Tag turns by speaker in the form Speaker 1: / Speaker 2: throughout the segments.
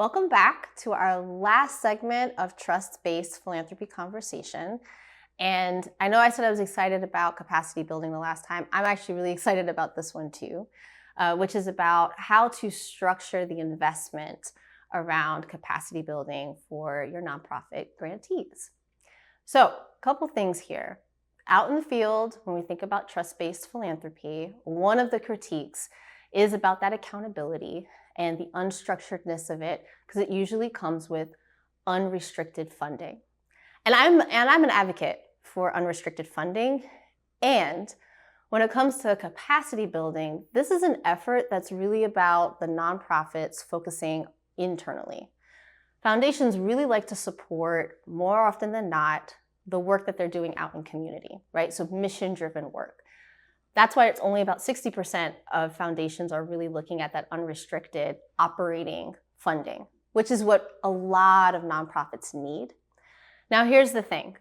Speaker 1: Welcome back to our last segment of trust-based philanthropy conversation. And I know I said I was excited about capacity building the last time. I'm actually really excited about this one too, which is about how to structure the investment around capacity building for your nonprofit grantees. So, a couple things here. Out in the field, when we think about trust-based philanthropy, one of the critiques is about that accountability and the unstructuredness of it, because it usually comes with unrestricted funding. And I'm an advocate for unrestricted funding. And when it comes to capacity building, this is an effort that's really about the nonprofits focusing internally. Foundations really like to support, more often than not, the work that they're doing out in community, right? So mission-driven work. That's why it's only about 60% of foundations are really looking at that unrestricted operating funding, which is what a lot of nonprofits need. Now, here's the thing.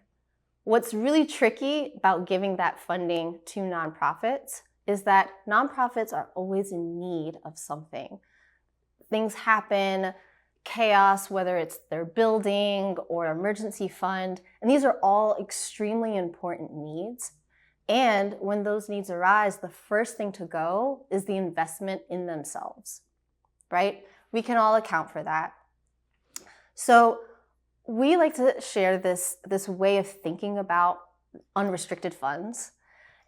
Speaker 1: What's really tricky about giving that funding to nonprofits is that nonprofits are always in need of something. Things happen, chaos, whether it's their building or emergency fund, and these are all extremely important needs. And when those needs arise, the first thing to go is the investment in themselves, right? We can all account for that. So we like to share this way of thinking about unrestricted funds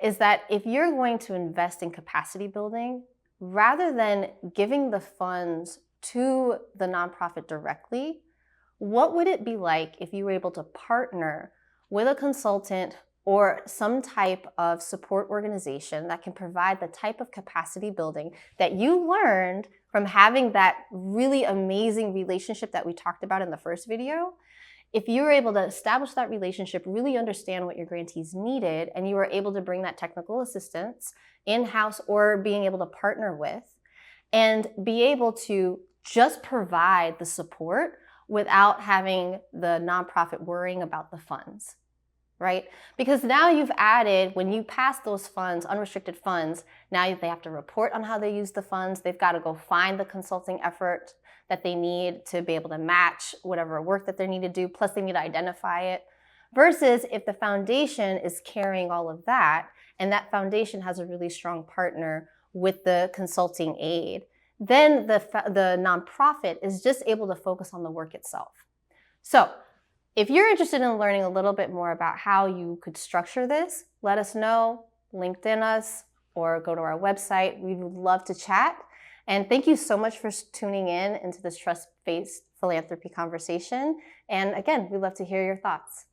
Speaker 1: is that if you're going to invest in capacity building, rather than giving the funds to the nonprofit directly, what would it be like if you were able to partner with a consultant or some type of support organization that can provide the type of capacity building that you learned from having that really amazing relationship that we talked about in the first video? If you were able to establish that relationship, really understand what your grantees needed, and you were able to bring that technical assistance in-house or being able to partner with, and be able to just provide the support without having the nonprofit worrying about the funds. Right? Because now you've added, when you pass those funds, unrestricted funds, now they have to report on how they use the funds. They've got to go find the consulting effort that they need to be able to match whatever work that they need to do, plus they need to identify it. Versus if the foundation is carrying all of that, and that foundation has a really strong partner with the consulting aid, then the nonprofit is just able to focus on the work itself. So, if you're interested in learning a little bit more about how you could structure this, let us know, LinkedIn us, or go to our website. We would love to chat. And thank you so much for tuning in into this trust-based philanthropy conversation. And again, we'd love to hear your thoughts.